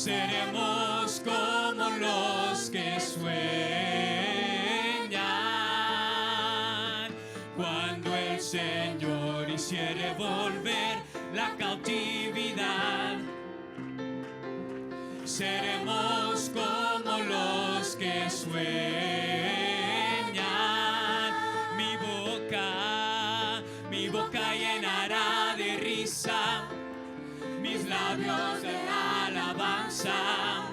seremos como los que sueñan. Cuando el Señor hiciere volver la cautividad, seremos como los que sueñan. Mi boca llenará de risa, mis labios de alabanza.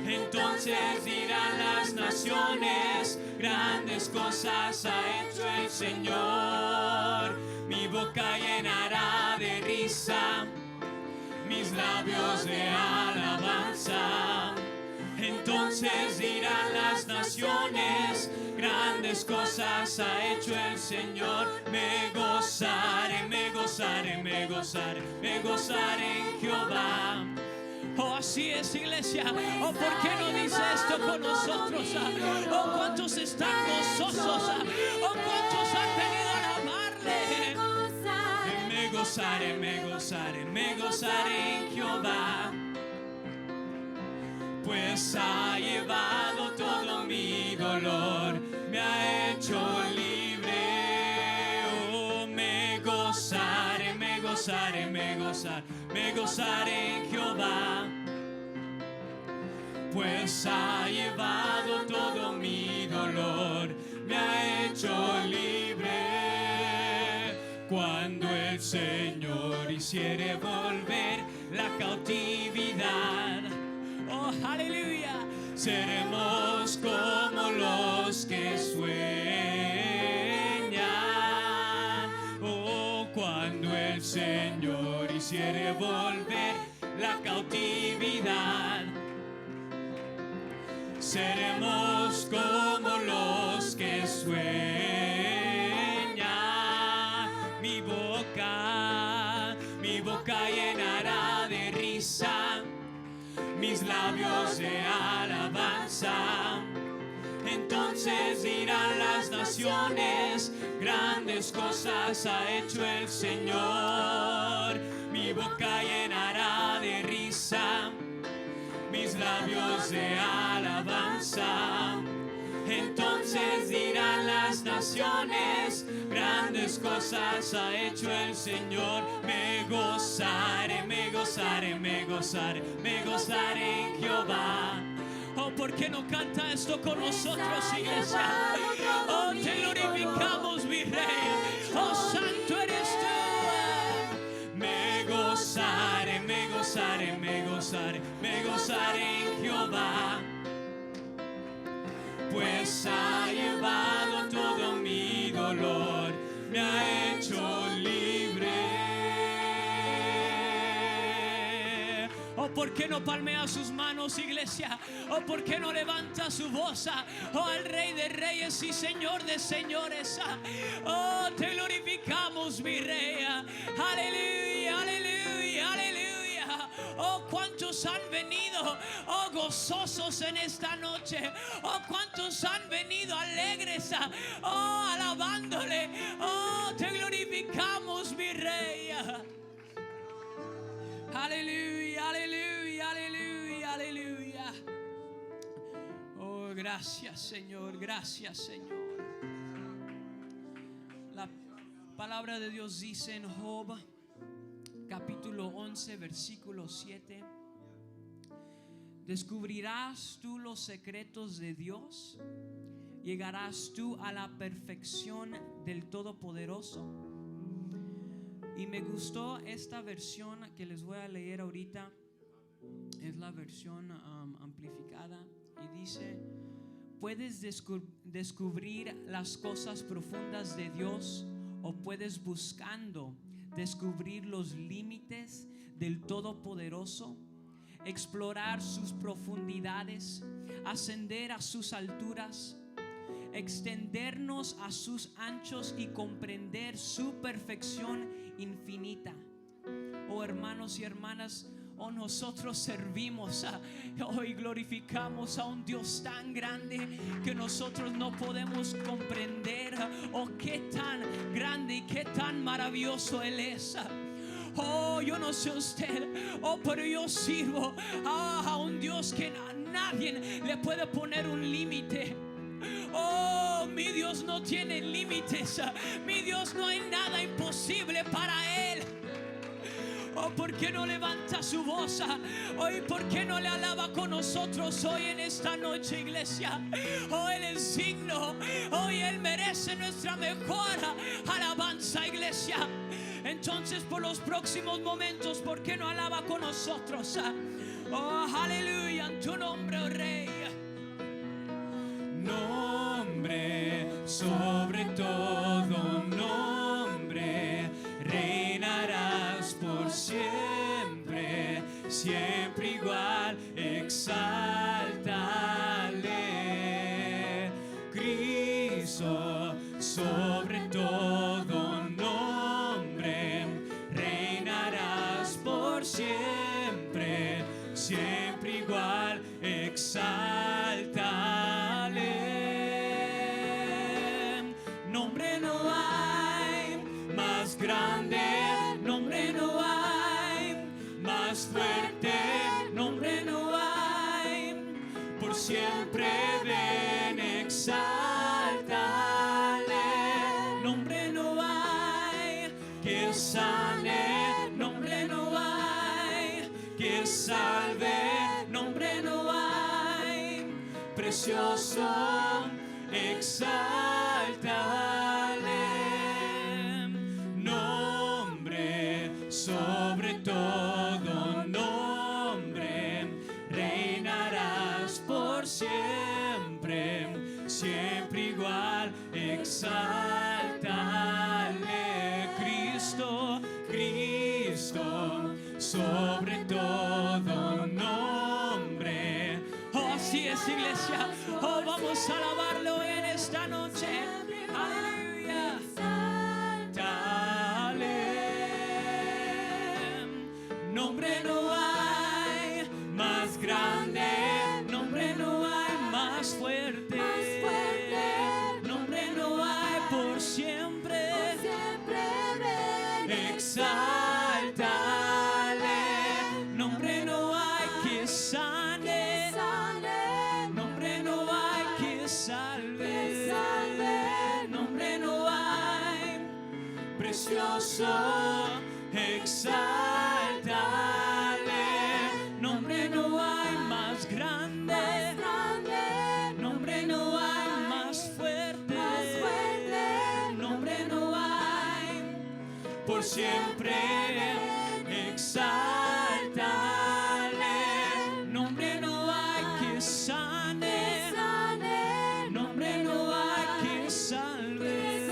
Entonces dirán las naciones, grandes cosas ha hecho el Señor. Mi boca llenará de risa, mis labios de alabanza. Entonces dirán las naciones, grandes cosas ha hecho el Señor. Me gozaré, me gozaré, me gozaré, me gozaré en Jehová. Oh, así es, iglesia. Oh, ¿por qué no dice esto con nosotros? Oh, ¿cuántos están gozosos? Oh, ¿cuántos han venido a alabarle? Me gozaré, me gozaré, me gozaré en Jehová, pues ha llevado todo mi dolor, me ha hecho libre. Oh, me gozaré, me gozaré, me gozaré, me gozaré en Jehová, pues ha llevado todo mi dolor, me ha hecho libre. Cuando el Señor hiciere volver la cautividad, oh, aleluya, seremos como los que sueñan. Oh, cuando el Señor hiciere volver la cautividad, seremos como los que sueñan. Mi boca llenará de risa, mis labios de alabanza. Entonces dirán las naciones, grandes cosas ha hecho el Señor. Mi boca llenará de risa, mis labios de alabanza. Entonces dirán las naciones, grandes cosas ha hecho el Señor. Me gozaré, me gozaré, me gozaré, me gozaré en Jehová. oh, ¿por qué no canta esto con nosotros, iglesia? Oh, te glorificamos, mi Rey. Oh, santo eres tú. Me gozaré, me gozaré, me gozaré, me gozaré en Jehová, pues ha llevado todo mi dolor, me ha hecho libre. Oh, ¿por qué no palmea sus manos, iglesia? Oh, ¿por qué no levanta su voz? Oh, al Rey de Reyes y Señor de Señores. Oh, te glorificamos, mi Rey. Aleluya, aleluya, aleluya. Oh, cuántos han venido, oh, gozosos en esta noche. Oh, cuántos han venido alegres, oh, alabándole. Oh, te glorificamos, mi Rey. Aleluya, aleluya, aleluya, aleluya. Oh, gracias, Señor, gracias, Señor. La palabra de Dios dice en Job capítulo 11 versículo 7: ¿descubrirás tú los secretos de Dios? ¿Llegarás tú a la perfección del Todopoderoso? Y me gustó esta versión que les voy a leer ahorita. Es la versión amplificada y dice: ¿puedes descubrir las cosas profundas de Dios? ¿O puedes buscando descubrir los límites del Todopoderoso? Explorar sus profundidades, ascender a sus alturas, extendernos a sus anchos y comprender su perfección infinita. Oh, hermanos y hermanas, oh, nosotros servimos y glorificamos a un Dios tan grande que nosotros no podemos comprender. Oh, qué tan grande y qué tan maravilloso Él es. Oh, yo no sé usted, oh, pero yo sirvo a un Dios que a nadie le puede poner un límite. Oh, mi Dios no tiene límites. Mi Dios, no hay nada imposible para Él. Oh, ¿por qué no levanta su voz? Hoy, ¿por qué no le alaba con nosotros hoy en esta noche, iglesia? Oh, Él es digno. Hoy Él merece nuestra mejor alabanza, iglesia. Entonces, por los próximos momentos, ¿por qué no alaba con nosotros? Oh, aleluya, en tu nombre, oh Rey. Nombre sobre todo nombre, reinarás por siempre, siempre igual, exáltale, Cristo, sobre todo nombre, reinarás por siempre, siempre igual, exáltale. Nombre no hay más grande, nombre no hay más fuerte, nombre no hay, por siempre ven, exáltale. Nombre no hay que sane, nombre no hay que salve, nombre no hay, precioso, exáltale. Nombre sobre todo nombre, reinarás por siempre, siempre igual, exáltale. Cristo, Cristo, sobre todo nombre. Oh, así es, iglesia. Oh, vamos a alabarlo en esta noche. Aleluya. Nombre no hay más grande, nombre no hay más fuerte, nombre no hay por siempre, exáltale. Nombre no hay que sane, nombre no hay que salve, nombre no hay, precioso, exáltale. Nombre no hay más grande, nombre no hay más fuerte, nombre no hay, Por siempre, exáltale. nombre no hay que sane, nombre no hay que salve,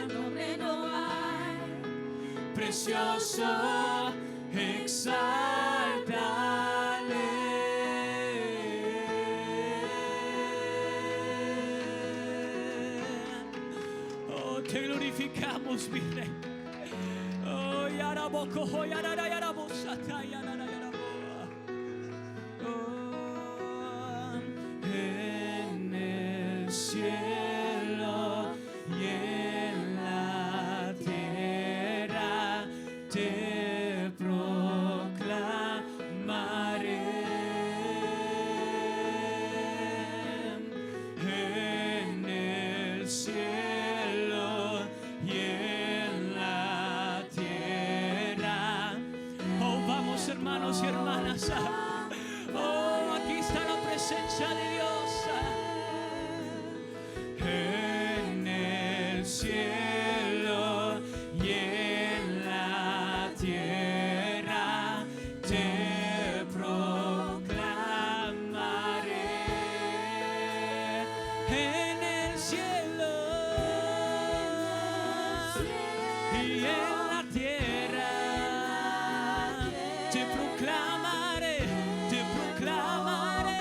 nombre no hay, Precioso, exáltale. Oh, te glorificamos, mi Rey. Oh, yaraboko, oh, yarara, yarabosata, yarara, yaraboa. Oh, En el cielo y en la tierra te proclamaré. En el cielo y en la tierra. oh, vamos, hermanos y hermanas. Oh, aquí está la presencia de Dios. En el cielo y en la tierra te proclamaré. En el cielo y en la tierra te proclamaré, te proclamaré.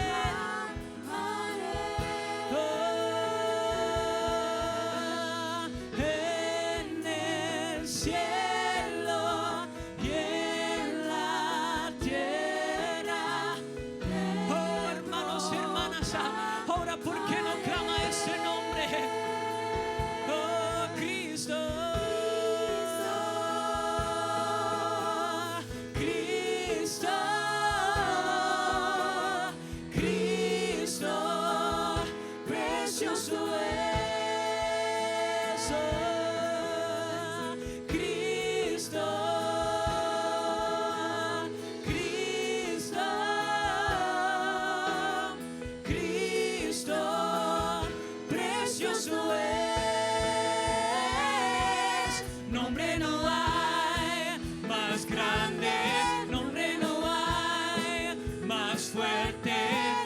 fuerte,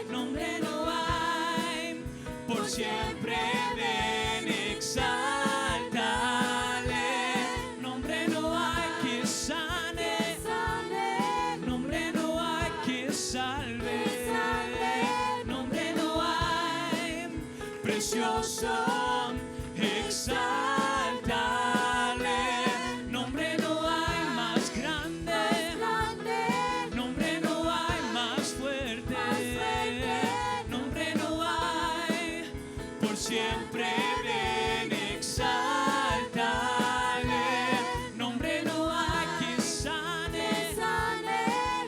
nombre no hay, por siempre ven, exáltale, nombre no hay que sane, nombre no hay que salve, nombre no hay, precioso, exáltale, nombre no hay más grande, nombre no hay más fuerte, nombre no hay, por siempre ven, exáltale, nombre no hay que sane,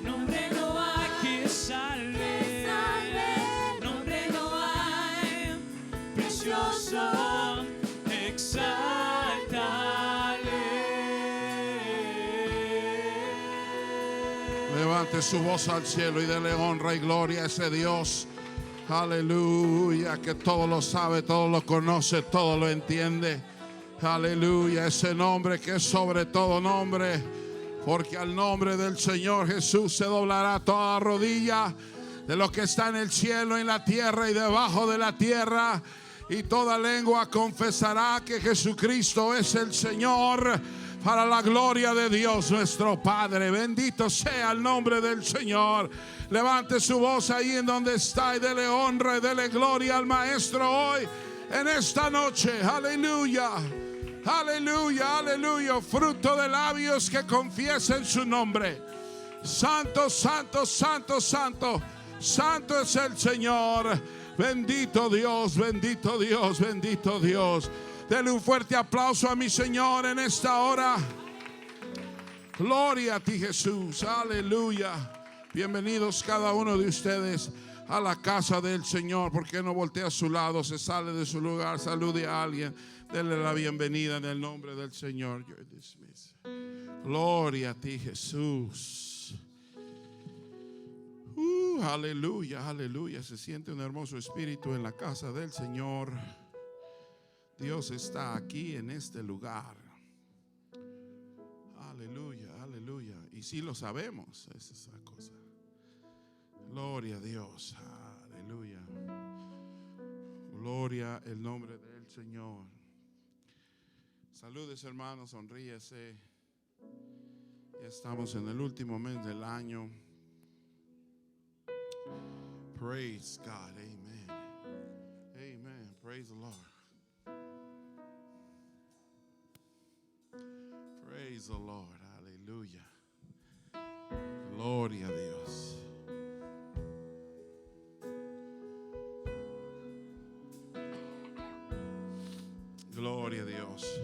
nombre no hay que salve, nombre no hay, precioso, exáltale. Levante su voz al cielo y dele honra y gloria a ese Dios. Aleluya, que todo lo sabe, todo lo conoce, todo lo entiende. Aleluya, ese nombre que es sobre todo nombre, porque al nombre del Señor Jesús se doblará toda rodilla de lo que está en el cielo, en la tierra y debajo de la tierra, y toda lengua confesará que Jesucristo es el Señor, para la gloria de Dios nuestro Padre. Bendito sea el nombre del Señor. Levante su voz ahí en donde está y dele honra y dele gloria al Maestro hoy en esta noche. Aleluya, aleluya, aleluya. Fruto de labios que confiesen su nombre. Santo, santo, santo, santo. Santo es el Señor. Bendito Dios, bendito Dios, bendito Dios. Dele un fuerte aplauso a mi Señor en esta hora. Gloria a ti, Jesús. Aleluya. Bienvenidos cada uno de ustedes a la casa del Señor. ¿Por qué no voltea a su lado? Se sale de su lugar, salude a alguien. Dele la bienvenida en el nombre del Señor. You're dismissed. Gloria a ti, Jesús. Aleluya, aleluya. Se siente un hermoso espíritu en la casa del Señor. Dios está aquí en este lugar. Aleluya, aleluya. Y si lo sabemos, es esa cosa. Gloria a Dios, aleluya. Gloria el nombre del Señor. Saludes, hermanos, sonríese. Ya estamos en el último mes del año. Praise God, amen. Amen, praise the Lord. Praise the Lord, aleluya. Gloria a Dios. Gloria a Dios.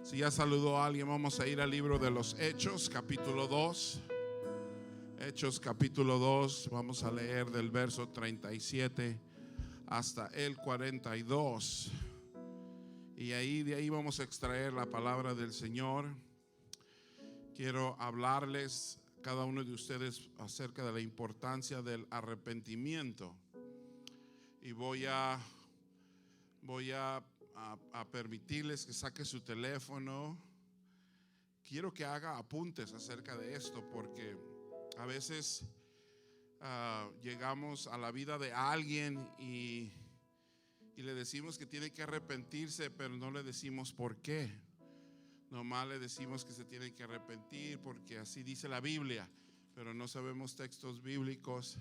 Si ya saludó a alguien, vamos a ir al libro de los Hechos, capítulo 2. Hechos, capítulo 2. Vamos a leer del verso 37 hasta el 42. Y de ahí vamos a extraer la palabra del Señor. Quiero hablarles cada uno de ustedes acerca de la importancia del arrepentimiento. Y voy a permitirles que saque su teléfono. Quiero que haga apuntes acerca de esto, porque a veces llegamos a la vida de alguien y le decimos que tiene que arrepentirse, pero no le decimos por qué. Nomás le decimos que se tiene que arrepentir porque así dice la Biblia, pero no sabemos textos bíblicos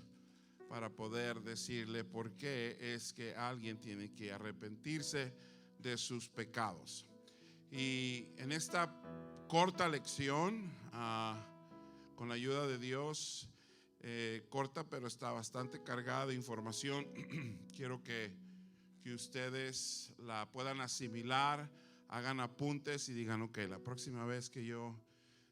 para poder decirle por qué es que alguien tiene que arrepentirse de sus pecados. Y en esta corta lección, con la ayuda de Dios, corta pero está bastante cargada de información, quiero que ustedes la puedan asimilar, hagan apuntes y digan: ok, la próxima vez que yo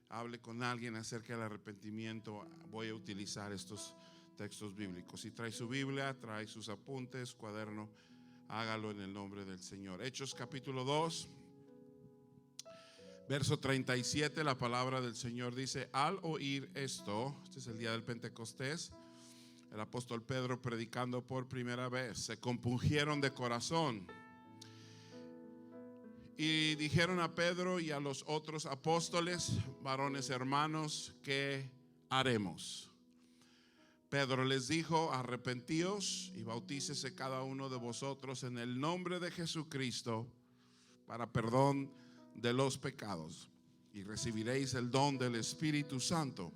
hable con alguien acerca del arrepentimiento, voy a utilizar estos textos bíblicos. Si trae su Biblia, trae sus apuntes, cuaderno, hágalo en el nombre del Señor. Hechos capítulo 2, verso 37, la palabra del Señor dice: al oír esto, este es el día del Pentecostés, el apóstol Pedro predicando por primera vez, se compungieron de corazón y dijeron a Pedro y a los otros apóstoles: varones hermanos, ¿qué haremos? Pedro les dijo: arrepentíos y bautícese cada uno de vosotros en el nombre de Jesucristo para perdón de los pecados, y recibiréis el don del Espíritu Santo,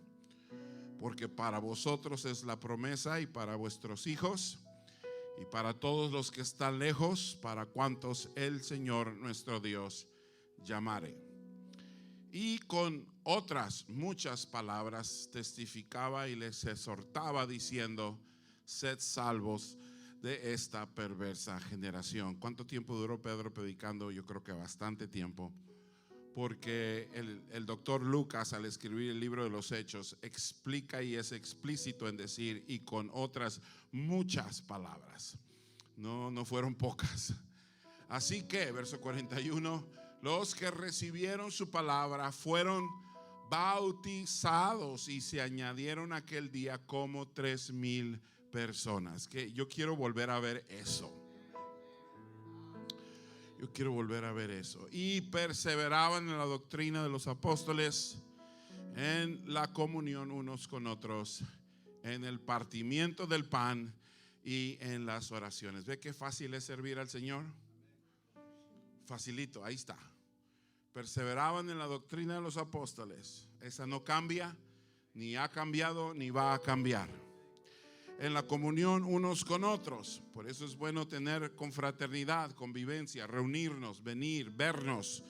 porque para vosotros es la promesa, y para vuestros hijos, y para todos los que están lejos, para cuantos el Señor nuestro Dios llamare. Y con otras muchas palabras testificaba y les exhortaba diciendo: sed salvos de esta perversa generación. ¿Cuánto tiempo duró Pedro predicando? Yo creo que bastante tiempo, porque el doctor Lucas, al escribir el libro de los Hechos, explica y es explícito en decir: y con otras muchas palabras. No fueron pocas. Así que, verso 41, los que recibieron su palabra fueron bautizados, y se añadieron aquel día como 3,000 personas. Que yo quiero volver a ver eso. Yo quiero volver a ver eso. Y perseveraban en la doctrina de los apóstoles, en la comunión unos con otros, en el partimiento del pan y en las oraciones. ¿Ve qué fácil es servir al Señor? Facilito, ahí está. Perseveraban en la doctrina de los apóstoles. Esa no cambia, ni ha cambiado, ni va a cambiar. En la comunión unos con otros. Por eso es bueno tener confraternidad, convivencia, reunirnos, venir, vernos,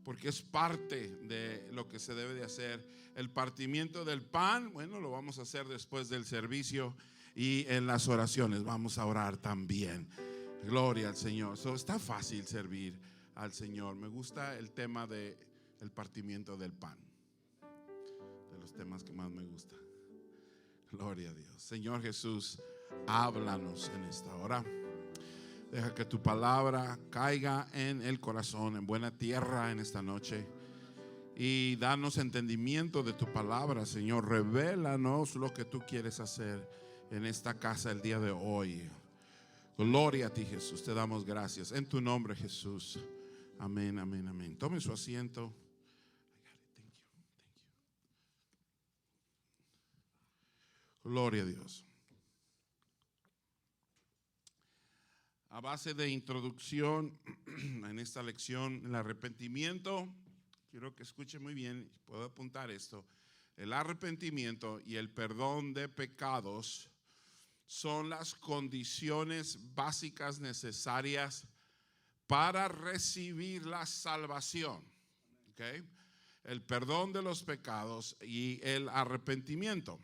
porque es parte de lo que se debe de hacer. El partimiento del pan, bueno, lo vamos a hacer después del servicio, y en las oraciones vamos a orar también. Gloria al Señor. Está fácil servir al Señor. Me gusta el tema de el partimiento del pan, de los temas que más me gusta. Gloria a Dios. Señor Jesús, háblanos en esta hora. Deja que tu palabra caiga en el corazón, en buena tierra en esta noche, y danos entendimiento de tu palabra, Señor. Revélanos lo que tú quieres hacer en esta casa el día de hoy. Gloria a ti, Jesús. Te damos gracias en tu nombre, Jesús. Amén, amén, amén. Tome su asiento. Gloria a Dios. A base de introducción en esta lección, el arrepentimiento, quiero que escuche muy bien, puedo apuntar esto. El arrepentimiento y el perdón de pecados son las condiciones básicas necesarias para recibir la salvación. ¿Okay? El perdón de los pecados y el arrepentimiento.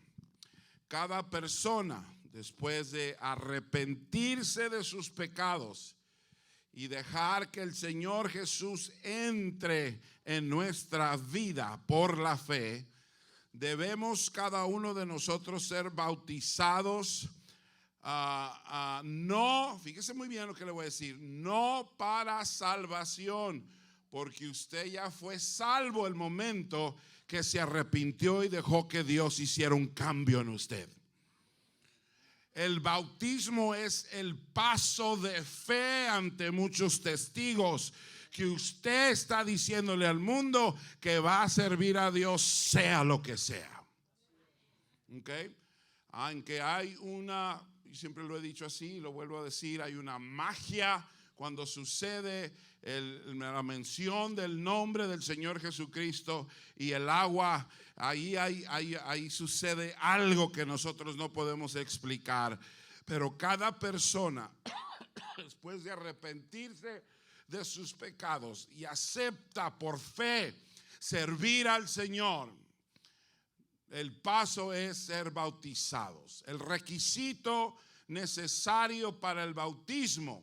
Cada persona, después de arrepentirse de sus pecados y dejar que el Señor Jesús entre en nuestra vida por la fe, debemos cada uno de nosotros ser bautizados. No, fíjese muy bien lo que le voy a decir, no para salvación, porque usted ya fue salvo el momento que se arrepintió y dejó que Dios hiciera un cambio en usted. El bautismo es el paso de fe ante muchos testigos, que usted está diciéndole al mundo que va a servir a Dios sea lo que sea. ¿Okay? Aunque hay una, y siempre lo he dicho así, lo vuelvo a decir, hay una magia cuando sucede la mención del nombre del Señor Jesucristo y el agua. Ahí sucede algo que nosotros no podemos explicar. Pero cada persona, después de arrepentirse de sus pecados y acepta por fe servir al Señor, el paso es ser bautizados. El requisito necesario para el bautismo,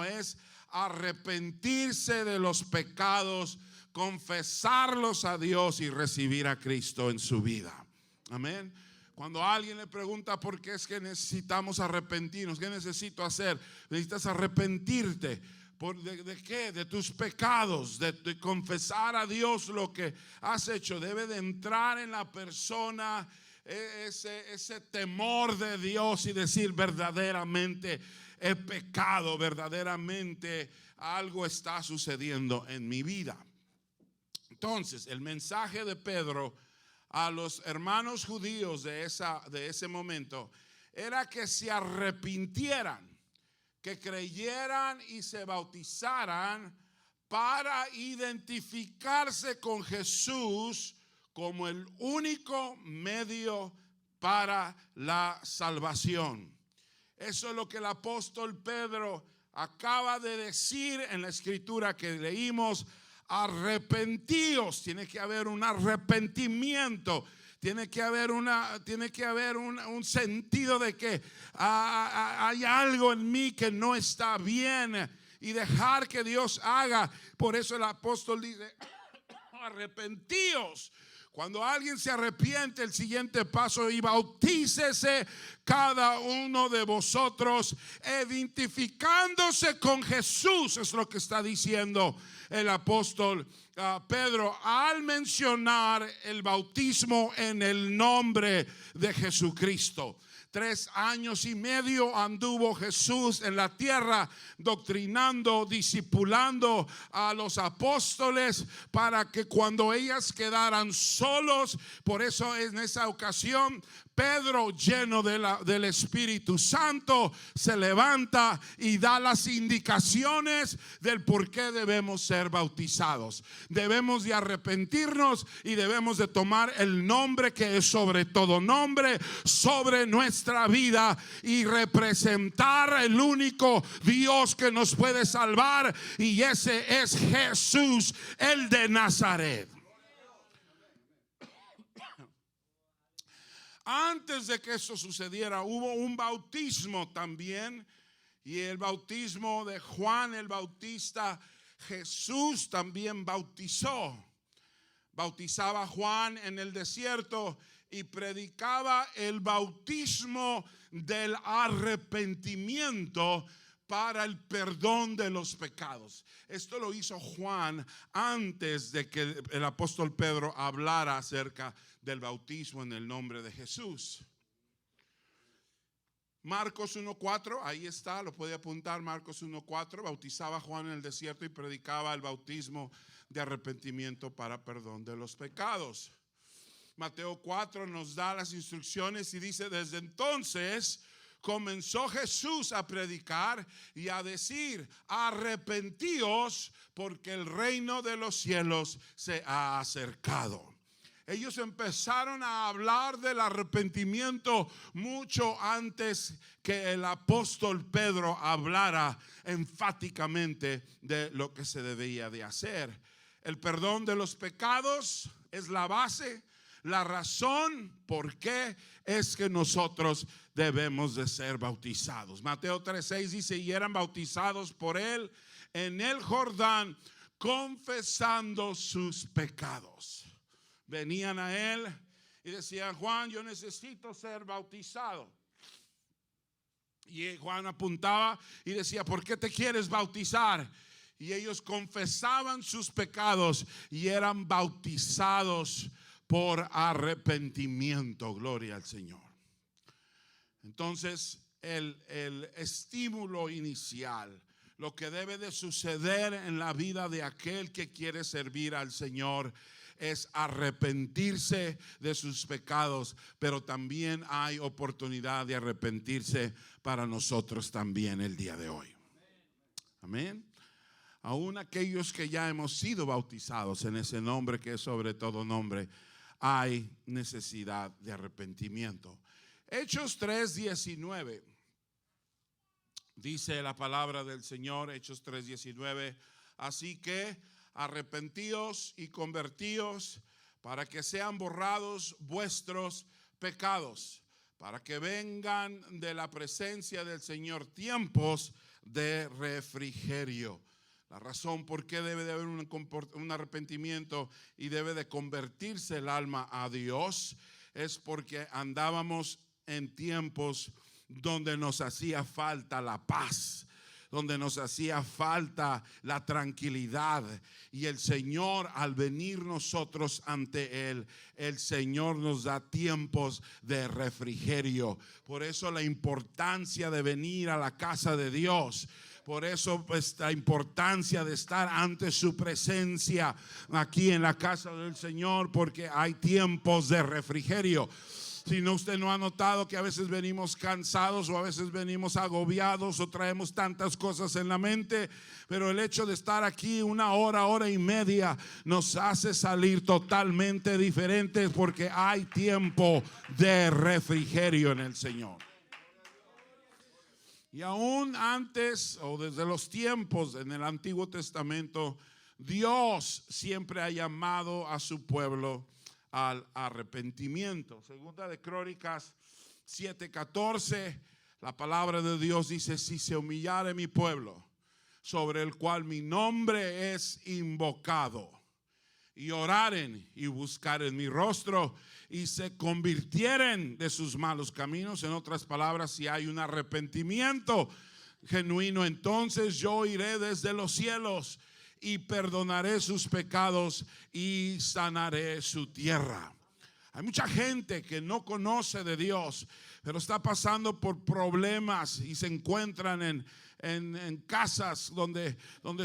es arrepentirse de los pecados, confesarlos a Dios y recibir a Cristo en su vida. Amén. Cuando alguien le pregunta por qué es que necesitamos arrepentirnos, ¿qué necesito hacer? Necesitas arrepentirte. ¿De qué? De tus pecados, de confesar a Dios lo que has hecho. Debe de entrar en la persona ese temor de Dios y decir: verdaderamente he pecado, verdaderamente algo está sucediendo en mi vida. Entonces, el mensaje de Pedro a los hermanos judíos de ese momento era que se arrepintieran, que creyeran y se bautizaran para identificarse con Jesús como el único medio para la salvación. Eso es lo que el apóstol Pedro acaba de decir en la escritura que leímos. Arrepentíos, tiene que haber un arrepentimiento. Tiene que haber un sentido de que hay algo en mí que no está bien y dejar que Dios haga. Por eso el apóstol dice, arrepentíos. Cuando alguien se arrepiente, el siguiente paso, y bautícese cada uno de vosotros, identificándose con Jesús, es lo que está diciendo el apóstol Pedro al mencionar el bautismo en el nombre de Jesucristo. 3 años y medio anduvo Jesús en la tierra doctrinando, discipulando a los apóstoles para que cuando ellas quedaran solos, por eso en esa ocasión Pedro, lleno del Espíritu Santo, se levanta y da las indicaciones del por qué debemos ser bautizados. Debemos de arrepentirnos y debemos de tomar el nombre que es sobre todo nombre, sobre nuestra vida, y representar el único Dios que nos puede salvar, y ese es Jesús, el de Nazaret. Antes de que eso sucediera, hubo un bautismo también, y el bautismo de Juan el Bautista. Jesús también bautizó. Bautizaba Juan en el desierto y predicaba el bautismo del arrepentimiento para el perdón de los pecados. Esto lo hizo Juan antes de que el apóstol Pedro hablara acerca del bautismo en el nombre de Jesús. Marcos 1:4, ahí está, lo puede apuntar. Marcos 1:4, bautizaba Juan en el desierto y predicaba el bautismo de arrepentimiento para perdón de los pecados. Mateo 4 nos da las instrucciones y dice: desde entonces comenzó Jesús a predicar y a decir: arrepentíos, porque el reino de los cielos se ha acercado. Ellos empezaron a hablar del arrepentimiento mucho antes que el apóstol Pedro hablara enfáticamente de lo que se debía de hacer. El perdón de los pecados es la base, la razón por qué es que nosotros debemos de ser bautizados. Mateo 3:6 dice: y eran bautizados por él en el Jordán, confesando sus pecados. Venían a él y decían: Juan, yo necesito ser bautizado. Y Juan apuntaba y decía: ¿por qué te quieres bautizar? Y ellos confesaban sus pecados y eran bautizados por arrepentimiento. Gloria al Señor. Entonces el estímulo inicial, lo que debe de suceder en la vida de aquel que quiere servir al Señor, es arrepentirse de sus pecados, pero también hay oportunidad de arrepentirse para nosotros también el día de hoy. Amén. Aún aquellos que ya hemos sido bautizados en ese nombre que es sobre todo nombre, hay necesidad de arrepentimiento. Hechos 3:19 dice la palabra del Señor. Hechos 3:19: así que arrepentíos y convertíos para que sean borrados vuestros pecados, para que vengan de la presencia del Señor tiempos de refrigerio. La razón por qué debe de haber un arrepentimiento y debe de convertirse el alma a Dios es porque andábamos en tiempos donde nos hacía falta la paz, donde nos hacía falta la tranquilidad, y el Señor, al venir nosotros ante Él, el Señor nos da tiempos de refrigerio. Por eso la importancia de venir a la casa de Dios, Por eso pues, la importancia de estar ante su presencia aquí en la casa del Señor, porque hay tiempos de refrigerio. Si no, usted no ha notado que a veces venimos cansados o a veces venimos agobiados o traemos tantas cosas en la mente, pero el hecho de estar aquí una hora, hora y media nos hace salir totalmente diferentes, porque hay tiempo de refrigerio en el Señor. Y aún antes o desde los tiempos en el Antiguo Testamento, Dios siempre ha llamado a su pueblo al arrepentimiento. Segunda de Crónicas 7:14, la palabra de Dios dice: si se humillare mi pueblo, sobre el cual mi nombre es invocado, y oraren y buscaren mi rostro, y se convirtieren de sus malos caminos. En otras palabras, si hay un arrepentimiento genuino, entonces yo iré desde los cielos y perdonaré sus pecados y sanaré su tierra. Hay mucha gente que no conoce de Dios, pero está pasando por problemas y se encuentran en casas donde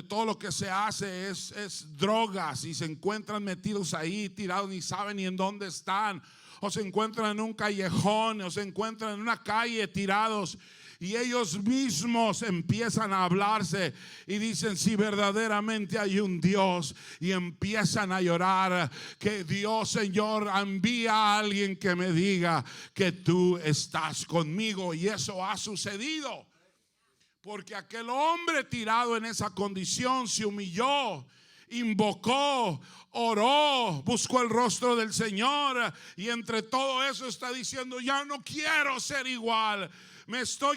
todo lo que se hace es drogas, y se encuentran metidos ahí, tirados, ni saben ni en dónde están, o se encuentran en un callejón, o se encuentran en una calle tirados. Y ellos mismos empiezan a hablarse y dicen: si verdaderamente hay un Dios, y empiezan a llorar que Dios, Señor, envía a alguien que me diga que tú estás conmigo. Y eso ha sucedido, porque aquel hombre tirado en esa condición se humilló, invocó, oró, buscó el rostro del Señor, y entre todo eso está diciendo: ya no quiero ser igual,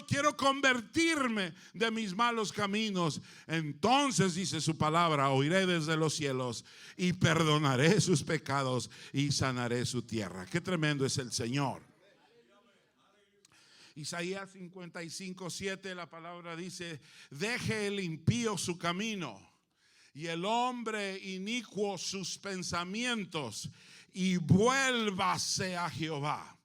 quiero convertirme de mis malos caminos. Entonces dice su palabra: oiré desde los cielos y perdonaré sus pecados y sanaré su tierra. Qué tremendo es el Señor. Isaías 55:7, la palabra dice: deje el impío su camino y el hombre inicuo sus pensamientos, y vuélvase a Jehová,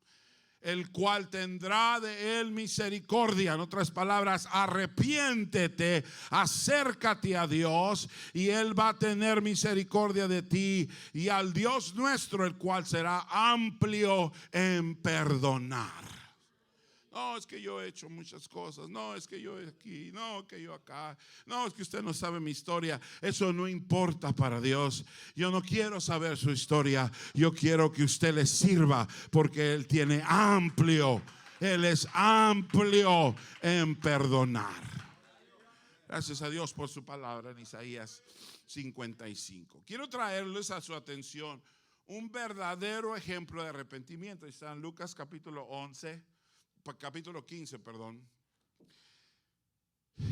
el cual tendrá de él misericordia. En otras palabras, arrepiéntete, acércate a Dios, y él va a tener misericordia de ti, y al Dios nuestro, el cual será amplio en perdonar. No, es que yo he hecho muchas cosas. No, es que yo aquí. No, que yo acá. No, es que usted no sabe mi historia. Eso no importa para Dios. Yo no quiero saber su historia. Yo quiero que usted le sirva, porque Él tiene amplio. Él es amplio en perdonar. Gracias a Dios por su palabra en Isaías 55. Quiero traerles a su atención un verdadero ejemplo de arrepentimiento. Está en Lucas capítulo 15, perdón.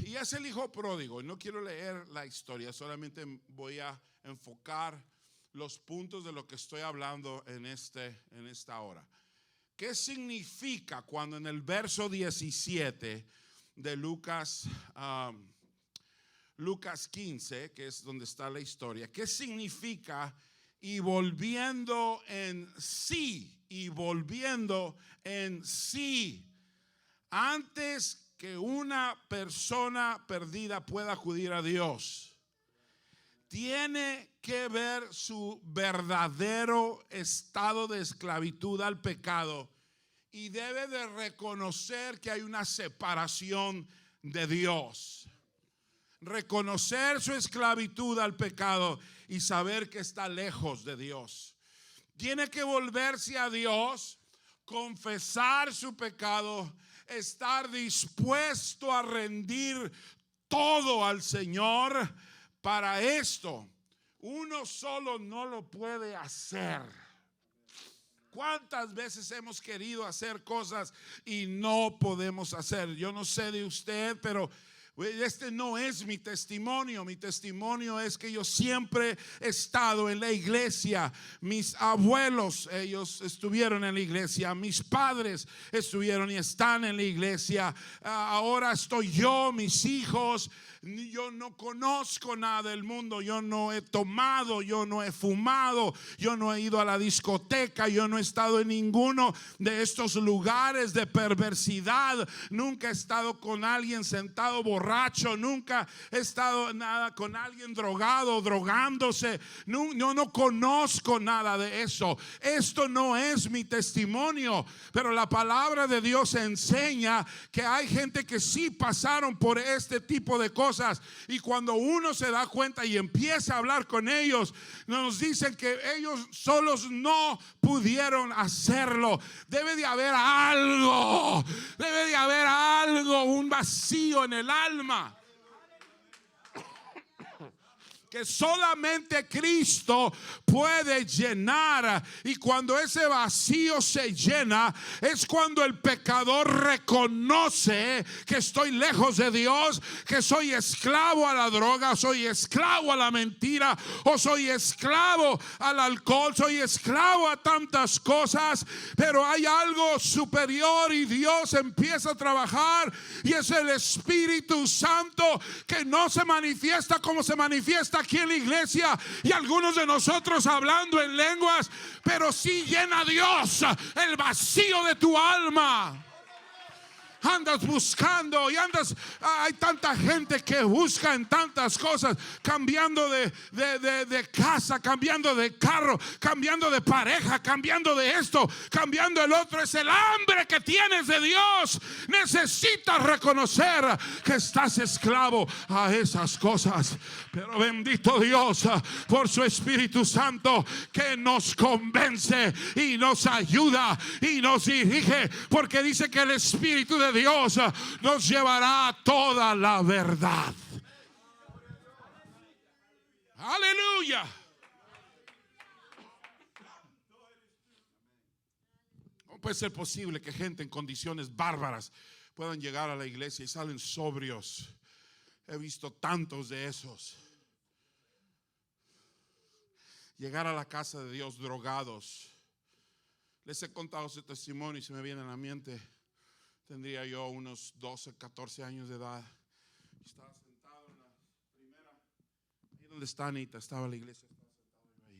Y es el hijo pródigo. No quiero leer la historia, solamente voy a enfocar los puntos de lo que estoy hablando en esta hora. ¿Qué significa cuando en el verso 17 de Lucas 15, que es donde está la historia? ¿Qué significa y volviendo en sí? Y volviendo en sí. Antes que una persona perdida pueda acudir a Dios, tiene que ver su verdadero estado de esclavitud al pecado, y debe de reconocer que hay una separación de Dios. Reconocer su esclavitud al pecado y saber que está lejos de Dios. Tiene que volverse a Dios, confesar su pecado, estar dispuesto a rendir todo al Señor. Para esto, uno solo no lo puede hacer. ¿Cuántas veces hemos querido hacer cosas y no podemos hacer? Yo no sé de usted, pero este no es mi testimonio. Mi testimonio es que yo siempre he estado en la iglesia. Mis abuelos, ellos estuvieron en la iglesia. Mis padres estuvieron y están en la iglesia. Ahora estoy yo, mis hijos. Yo no conozco nada del mundo. Yo no he tomado, yo no he fumado, yo no he ido a la discoteca, yo no he estado en ninguno de estos lugares de perversidad. Nunca he estado con alguien sentado borracho borracho, nunca he estado nada con alguien drogado, drogándose. No conozco nada de eso. Esto no es mi testimonio, pero la palabra de Dios enseña que hay gente que sí pasaron por este tipo de cosas, y cuando uno se da cuenta y empieza a hablar con ellos, nos dicen que ellos solos no pudieron hacerlo. Debe de haber algo, un vacío en el alma que solamente Cristo puede llenar. Y cuando ese vacío se llena, es cuando el pecador reconoce que estoy lejos de Dios, que soy esclavo a la droga, soy esclavo a la mentira, o soy esclavo al alcohol, soy esclavo a tantas cosas. Pero hay algo superior y Dios empieza a trabajar, y es el Espíritu Santo, que no se manifiesta como se manifiesta aquí en la iglesia y algunos de nosotros hablando en lenguas, pero sí llena a Dios el vacío de tu alma. Andas buscando y hay tanta gente que busca en tantas cosas, cambiando de casa, cambiando de carro, cambiando de pareja, cambiando de esto, cambiando el otro. Es el hambre que tienes de Dios. Necesitas reconocer que estás esclavo a esas cosas, pero bendito Dios por su Espíritu Santo, que nos convence y nos ayuda y nos dirige, porque dice que el Espíritu de Dios nos llevará a toda la verdad. Aleluya. ¿Cómo puede ser posible que gente en condiciones bárbaras puedan llegar a la iglesia y salen sobrios? He visto tantos de esos. Llegar a la casa de Dios drogados. Les he contado ese testimonio y se me viene a la mente. Tendría yo unos 12, 14 años de edad. Estaba sentado en la primera, ahí donde está Anita, estaba la iglesia, estaba sentado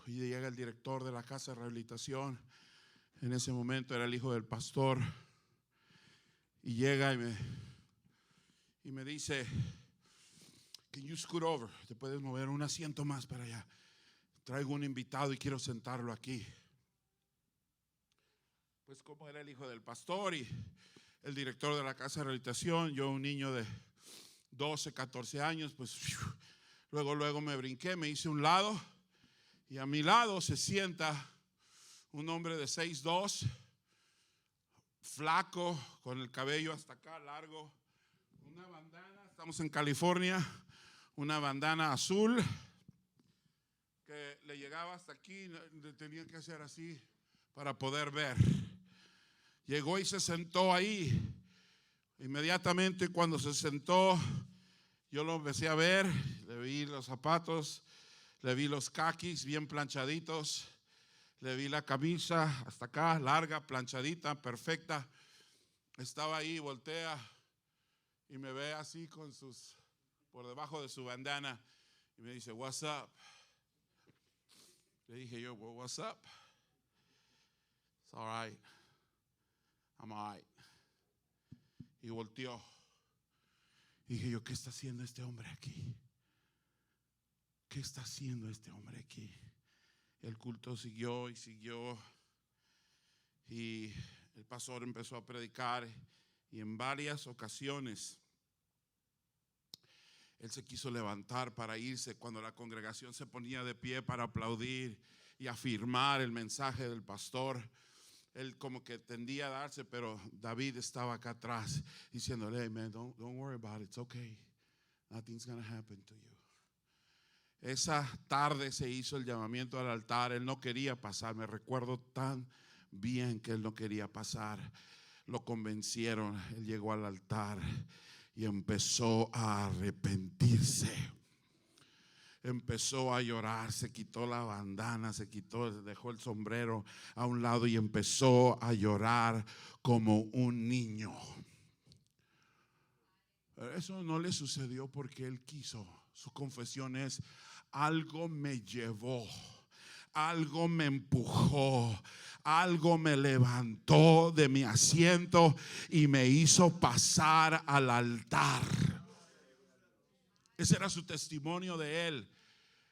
ahí. Y llega el director de la casa de rehabilitación. En ese momento era el hijo del pastor. Y llega y me dice: "Can you scoot over? ¿Te puedes mover un asiento más para allá? Traigo un invitado y quiero sentarlo aquí." Pues como era el hijo del pastor y el director de la casa de rehabilitación, yo un niño de 12, 14 años, pues luego me brinqué, me hice un lado, y a mi lado se sienta un hombre de 6'2", flaco, con el cabello hasta acá largo, una bandana, estamos en California, una bandana azul que le llegaba hasta aquí, le tenía que hacer así para poder ver. Llegó y se sentó ahí. Inmediatamente cuando se sentó, yo lo empecé a ver, le vi los zapatos, le vi los caquis bien planchaditos, le vi la camisa hasta acá, larga, planchadita, perfecta. Estaba ahí, voltea y me ve así con por debajo de su bandana y me dice: "What's up?" Le dije yo: "Well, what's up?" "It's all right. I'm all right." Y volteó. Dije yo: ¿qué está haciendo este hombre aquí? ¿Qué está haciendo este hombre aquí? El culto siguió y siguió. Y el pastor empezó a predicar. Y en varias ocasiones él se quiso levantar para irse cuando la congregación se ponía de pie para aplaudir y afirmar el mensaje del pastor. Él como que tendía a darse, pero David estaba acá atrás diciéndole: "Hey man, don't worry about it, it's okay. Nothing's gonna happen to you." Esa tarde se hizo el llamamiento al altar. Él no quería pasar, me recuerdo tan bien que él no quería pasar. Lo convencieron, él llegó al altar y empezó a arrepentirse. Empezó a llorar, se quitó la bandana, dejó el sombrero a un lado y empezó a llorar como un niño. Eso no le sucedió porque él quiso. Su confesión es: algo me llevó algo me empujó, algo me levantó de mi asiento y me hizo pasar al altar. Ese era su testimonio de él.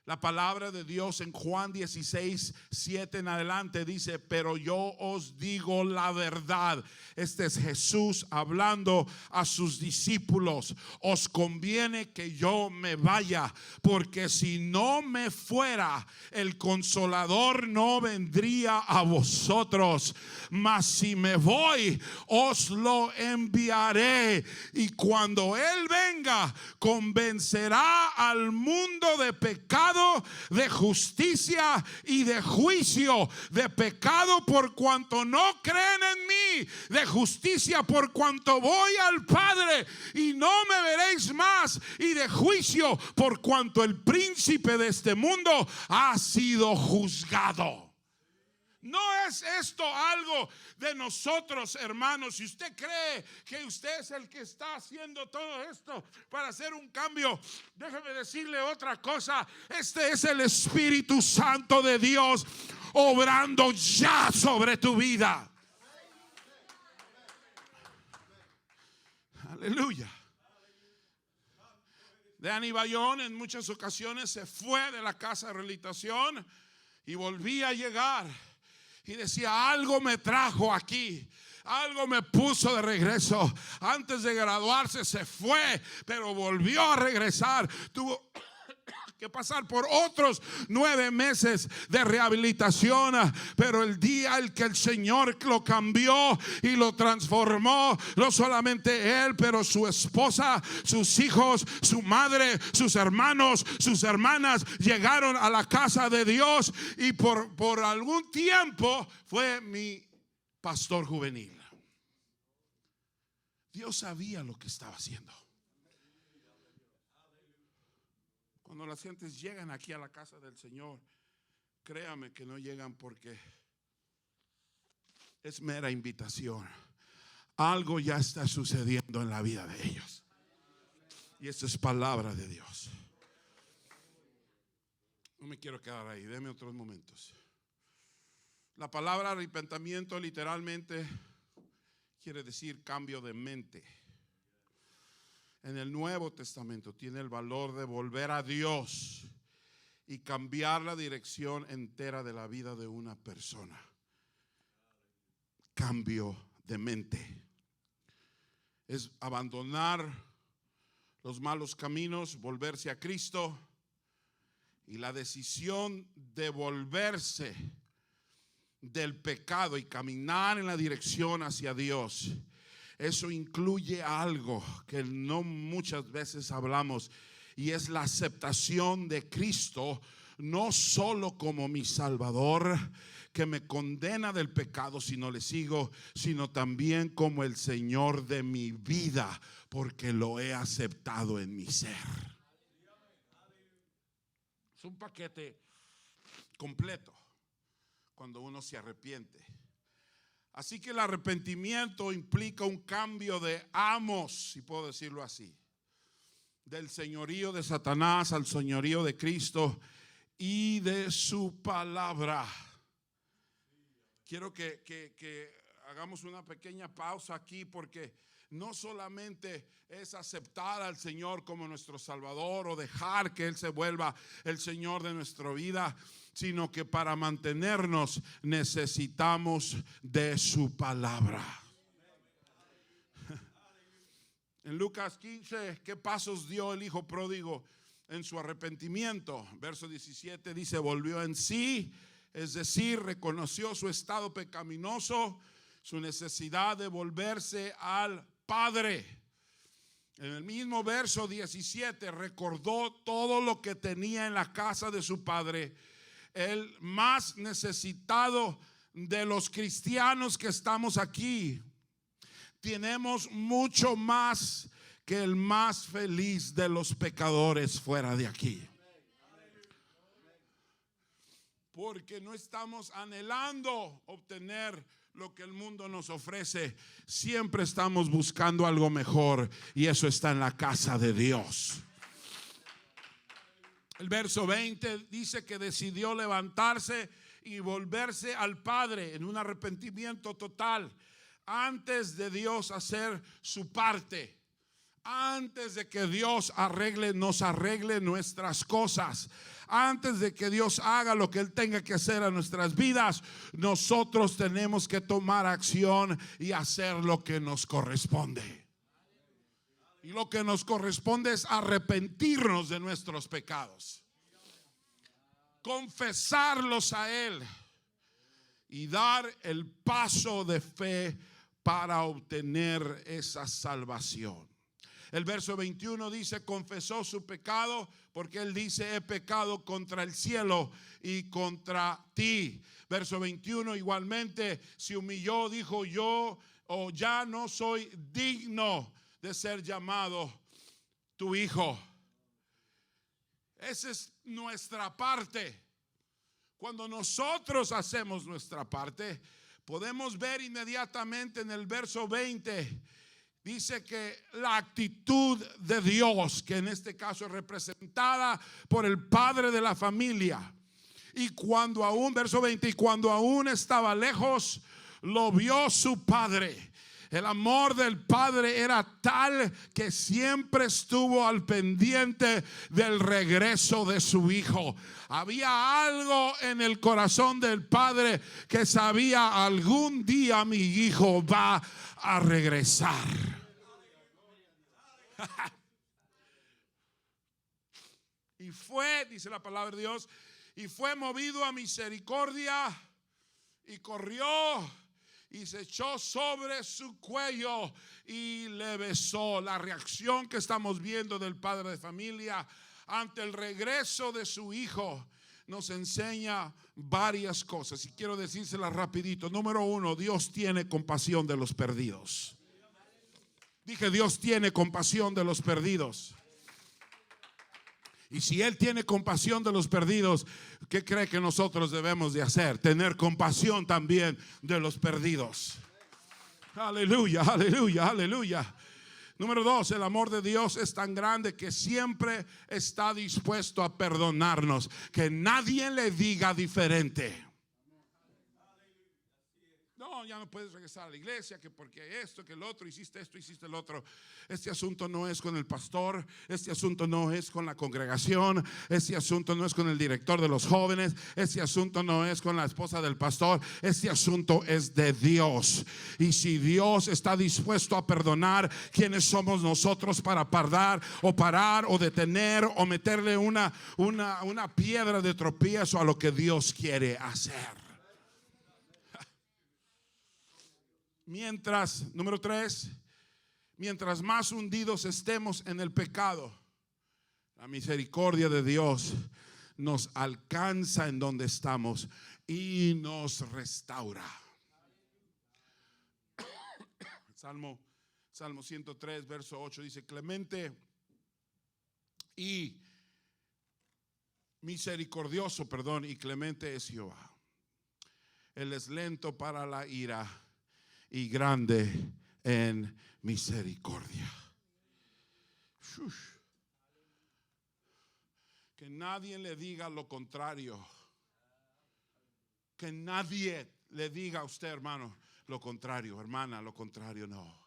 La palabra de Dios en Juan 16:7 en adelante dice: pero yo os digo la verdad. Este es Jesús hablando a sus discípulos. Os conviene que yo me vaya, porque si no me fuera, el Consolador no vendría a vosotros. Mas si me voy, os lo enviaré. Y cuando Él venga, convencerá al mundo de pecado, de justicia y de juicio. De pecado por cuanto no creen en mí, de justicia por cuanto voy al Padre y no me veréis más, y de juicio por cuanto el príncipe de este mundo ha sido juzgado. No es esto algo de nosotros, hermanos. Si usted cree que usted es el que está haciendo todo esto para hacer un cambio, déjeme decirle otra cosa. Este es el Espíritu Santo de Dios obrando ya sobre tu vida. Aleluya. Danny Bayón en muchas ocasiones se fue de la casa de rehabilitación y volvía a llegar y decía: algo me trajo aquí, algo me puso de regreso. Antes de graduarse se fue, pero volvió a regresar. Tuvo que pasar por otros 9 meses de rehabilitación, pero el día en que el Señor lo cambió y lo transformó, no solamente él, pero su esposa, sus hijos, su madre, sus hermanos, sus hermanas llegaron a la casa de Dios, y por algún tiempo fue mi pastor juvenil. Dios sabía lo que estaba haciendo. Cuando las gentes llegan aquí a la casa del Señor, créame que no llegan porque es mera invitación. Algo ya está sucediendo en la vida de ellos, y esta es palabra de Dios. No me quiero quedar ahí, déme otros momentos. La palabra arrepentimiento literalmente quiere decir cambio de mente. En el Nuevo Testamento tiene el valor de volver a Dios y cambiar la dirección entera de la vida de una persona. Cambio de mente es abandonar los malos caminos, volverse a Cristo, y la decisión de volverse del pecado y caminar en la dirección hacia Dios. Eso incluye algo que no muchas veces hablamos, y es la aceptación de Cristo, no solo como mi Salvador que me condena del pecado si no le sigo, sino también como el Señor de mi vida, porque lo he aceptado en mi ser. Es un paquete completo cuando uno se arrepiente. Así que el arrepentimiento implica un cambio de amos, si puedo decirlo así, del señorío de Satanás al señorío de Cristo y de su palabra. Quiero que hagamos una pequeña pausa aquí, porque no solamente es aceptar al Señor como nuestro Salvador o dejar que Él se vuelva el Señor de nuestra vida, sino que para mantenernos necesitamos de su palabra. En Lucas 15, ¿qué pasos dio el hijo pródigo en su arrepentimiento? Verso 17 dice: volvió en sí, es decir, reconoció su estado pecaminoso, su necesidad de volverse al Padre. En el mismo verso 17 recordó todo lo que tenía en la casa de su padre. El más necesitado de los cristianos que estamos aquí, tenemos mucho más que el más feliz de los pecadores fuera de aquí. Porque no estamos anhelando obtener lo que el mundo nos ofrece. Siempre estamos buscando algo mejor, y eso está en la casa de Dios. El verso 20 dice que decidió levantarse y volverse al Padre en un arrepentimiento total antes de Dios hacer su parte. Antes de que Dios nos arregle nuestras cosas, antes de que Dios haga lo que Él tenga que hacer a nuestras vidas, nosotros tenemos que tomar acción y hacer lo que nos corresponde. Y lo que nos corresponde es arrepentirnos de nuestros pecados, confesarlos a Él y dar el paso de fe para obtener esa salvación. El verso 21 dice, confesó su pecado, porque él dice, he pecado contra el cielo y contra ti. Verso 21 igualmente se humilló, dijo, yo ya no soy digno de ser llamado tu hijo. Esa es nuestra parte. Cuando nosotros hacemos nuestra parte, podemos ver inmediatamente en el verso 20, dice que la actitud de Dios, que en este caso es representada por el padre de la familia, y cuando aún, verso 20, y cuando aún estaba lejos, lo vio su padre. El amor del padre era tal que siempre estuvo al pendiente del regreso de su hijo. Había algo en el corazón del padre que sabía, algún día mi hijo va a regresar. Y fue, dice la palabra de Dios, y fue movido a misericordia y corrió y se echó sobre su cuello y le besó. La reacción que estamos viendo del padre de familia ante el regreso de su hijo nos enseña varias cosas, y quiero decírselas rapidito. Número uno, Dios tiene compasión de los perdidos. Dije, Dios tiene compasión de los perdidos. Y si Él tiene compasión de los perdidos, ¿qué cree que nosotros debemos de hacer? Tener compasión también de los perdidos. Aleluya, aleluya, aleluya. Número dos, el amor de Dios es tan grande que siempre está dispuesto a perdonarnos. Que nadie le diga diferente. No, ya no puedes regresar a la iglesia, que porque esto, que el otro, hiciste esto, hiciste el otro. Este asunto no es con el pastor, este asunto no es con la congregación, este asunto no es con el director de los jóvenes, este asunto no es con la esposa del pastor, este asunto es de Dios. Y si Dios está dispuesto a perdonar, ¿quiénes somos nosotros para parar o detener o meterle una piedra de tropiezo a lo que Dios quiere hacer? Mientras, número 3, mientras más hundidos estemos en el pecado, la misericordia de Dios nos alcanza en donde estamos y nos restaura. Salmo 103, verso 8 dice, clemente y misericordioso, y clemente es Jehová. Él es lento para la ira y grande en misericordia. Que nadie le diga lo contrario. Que nadie le diga a usted, hermano, lo contrario, hermana, lo contrario, no.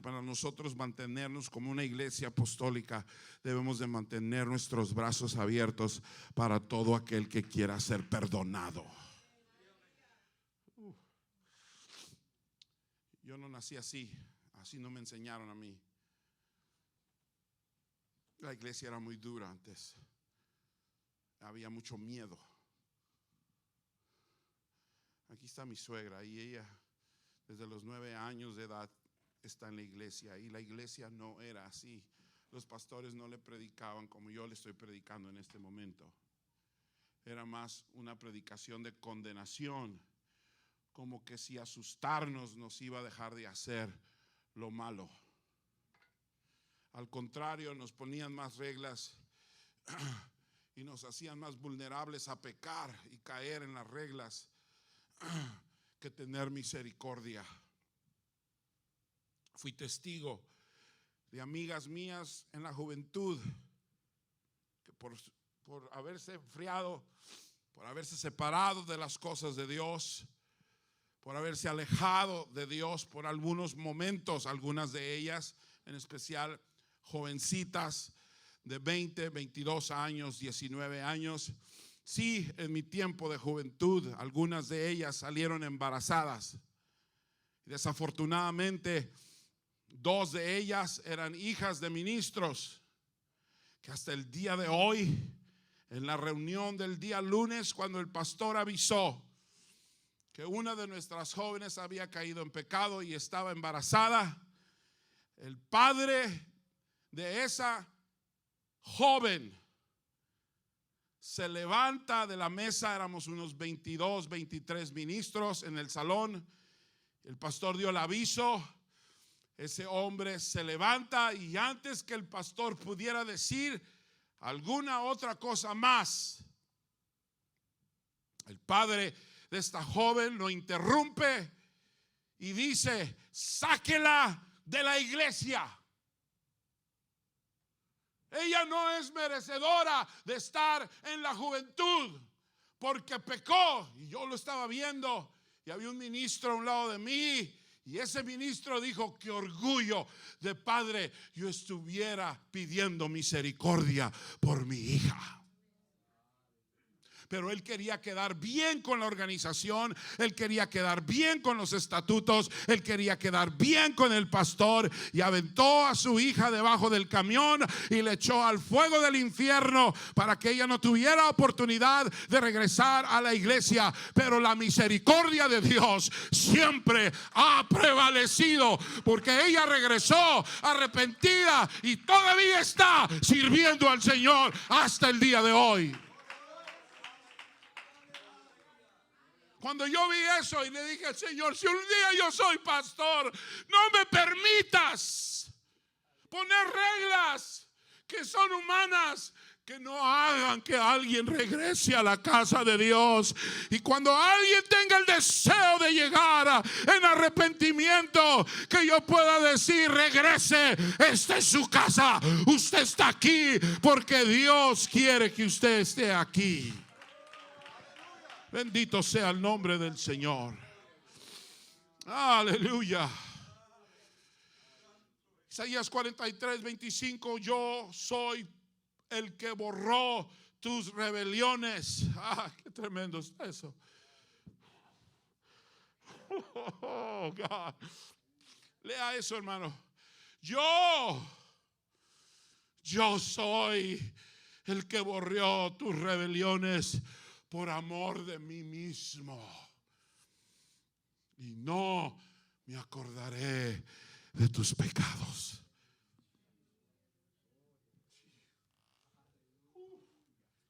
Para nosotros mantenernos como una iglesia apostólica, debemos de mantener nuestros brazos abiertos para todo aquel que quiera ser perdonado. Yo no nací así no me enseñaron a mí. La iglesia era muy dura antes. Había mucho miedo. Aquí está mi suegra y ella desde los 9 años de edad está en la iglesia, y la iglesia no era así. Los pastores no le predicaban como yo le estoy predicando en este momento. Era más una predicación de condenación, como que si asustarnos nos iba a dejar de hacer lo malo. Al contrario, nos ponían más reglas y nos hacían más vulnerables a pecar y caer en las reglas que tener misericordia. Fui testigo de amigas mías en la juventud por haberse enfriado, por haberse separado de las cosas de Dios, por haberse alejado de Dios por algunos momentos, algunas de ellas, en especial jovencitas de 20, 22 años, 19 años. Sí, en mi tiempo de juventud, algunas de ellas salieron embarazadas. Desafortunadamente, 2 de ellas eran hijas de ministros, que hasta el día de hoy, en la reunión del día lunes, cuando el pastor avisó que una de nuestras jóvenes había caído en pecado y estaba embarazada, el padre de esa joven se levanta de la mesa. Éramos unos 22, 23 ministros en el salón. El pastor dio el aviso. Ese hombre se levanta y antes que el pastor pudiera decir alguna otra cosa más, el padre de esta joven lo interrumpe y dice: sáquela de la iglesia. Ella no es merecedora de estar en la juventud porque pecó. Y yo lo estaba viendo y había un ministro a un lado de mí. Y ese ministro dijo: qué orgullo de padre yo estuviera pidiendo misericordia por mi hija. Pero él quería quedar bien con la organización, él quería quedar bien con los estatutos, él quería quedar bien con el pastor, y aventó a su hija debajo del camión y le echó al fuego del infierno para que ella no tuviera oportunidad de regresar a la iglesia. Pero la misericordia de Dios siempre ha prevalecido, porque ella regresó arrepentida y todavía está sirviendo al Señor hasta el día de hoy. Cuando yo vi eso y le dije al Señor: si un día yo soy pastor, no me permitas poner reglas que son humanas, que no hagan que alguien regrese a la casa de Dios. Y cuando alguien tenga el deseo de llegar en arrepentimiento, que yo pueda decir: regrese, esta es su casa, usted está aquí porque Dios quiere que usted esté aquí. Bendito sea el nombre del Señor. Aleluya. Isaías 43, 25. Yo soy el que borró tus rebeliones. Qué tremendo es eso. Oh, God. Lea eso, hermano. Yo soy el que borró tus rebeliones por amor de mí mismo, y no me acordaré de tus pecados.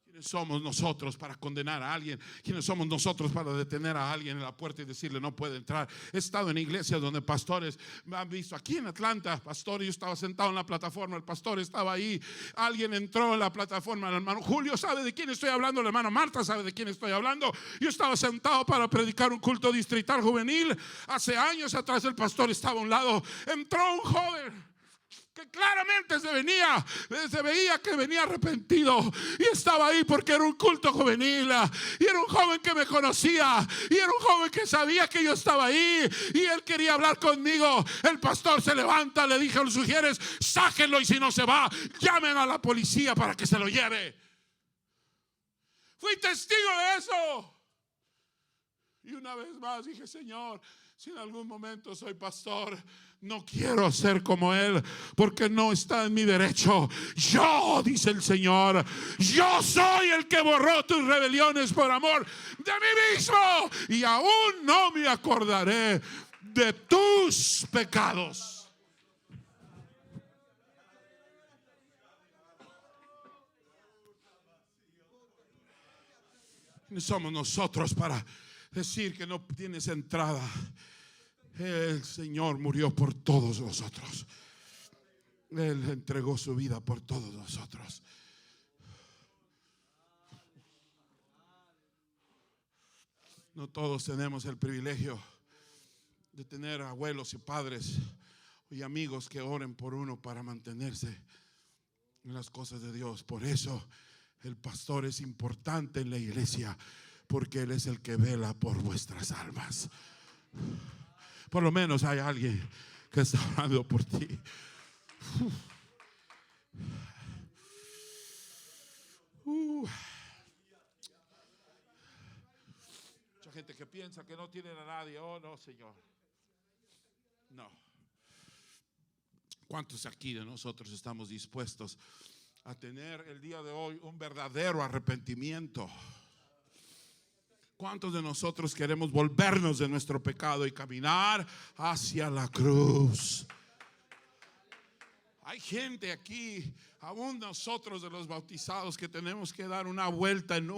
¿Quiénes somos nosotros para condenar a alguien? ¿Quiénes somos nosotros para detener a alguien en la puerta y decirle no puede entrar? He estado en iglesias donde pastores me han visto. Aquí en Atlanta, pastor, yo estaba sentado en la plataforma, el pastor estaba ahí, alguien entró en la plataforma, el hermano Julio sabe de quién estoy hablando, la hermana Marta sabe de quién estoy hablando. Yo estaba sentado para predicar un culto distrital juvenil hace años atrás. El pastor estaba a un lado, entró un joven que claramente se veía que venía arrepentido, y estaba ahí porque era un culto juvenil, y era un joven que me conocía, y era un joven que sabía que yo estaba ahí, y él quería hablar conmigo. El pastor se levanta, le dije a los sugieres: sáquenlo, y si no se va, llamen a la policía para que se lo lleve. Fui testigo de eso. Y una vez más dije: Señor, si en algún momento soy pastor, no quiero ser como él, porque no está en mi derecho. Yo, dice el Señor, yo soy el que borró tus rebeliones por amor de mí mismo, y aún no me acordaré de tus pecados. ¿Quiénes somos nosotros para decir que no tienes entrada? El Señor murió por todos nosotros. Él entregó su vida por todos nosotros. No todos tenemos el privilegio de tener abuelos y padres y amigos que oren por uno para mantenerse en las cosas de Dios. Por eso El pastor es importante en la iglesia porque Él es el que vela por vuestras almas. Por lo menos hay alguien que está orando por ti. Mucha gente que piensa que no tienen a nadie. Oh, no, Señor. No. ¿Cuántos aquí de nosotros estamos dispuestos a tener el día de hoy un verdadero arrepentimiento? ¿Cuántos de nosotros queremos volvernos de nuestro pecado y caminar hacia la cruz? Hay gente aquí, aún nosotros de los bautizados, que tenemos que dar una vuelta en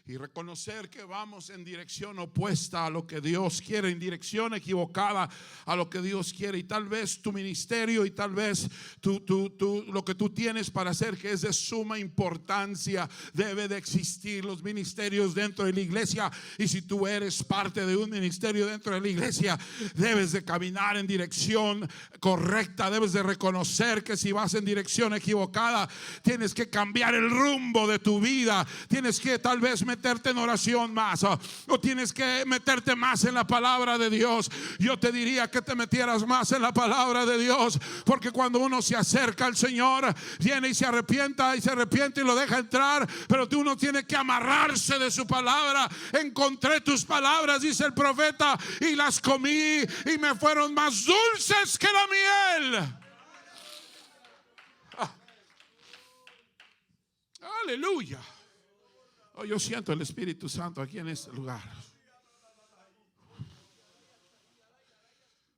y reconocer que vamos en dirección opuesta a lo que Dios quiere, en dirección equivocada a lo que Dios quiere. Y tal vez tu ministerio y tal vez lo que tú tienes para hacer, que es de suma importancia, debe de existir. Los ministerios dentro de la iglesia, y si tú eres parte de un ministerio dentro de la iglesia, debes de caminar en dirección correcta. Debes de reconocer que si vas en dirección equivocada, tienes que cambiar el rumbo de tu vida. Tienes que tal vez meterte en oración más, o tienes que meterte más en la palabra de Dios. Yo te diría que te metieras más en la palabra de Dios, porque cuando uno se acerca al Señor, viene y se arrepienta y lo deja entrar, pero uno tiene que amarrarse de su palabra. Encontré tus palabras, dice el profeta, y las comí y me fueron más dulces que la miel. Aleluya. Oh, yo siento el Espíritu Santo aquí en este lugar.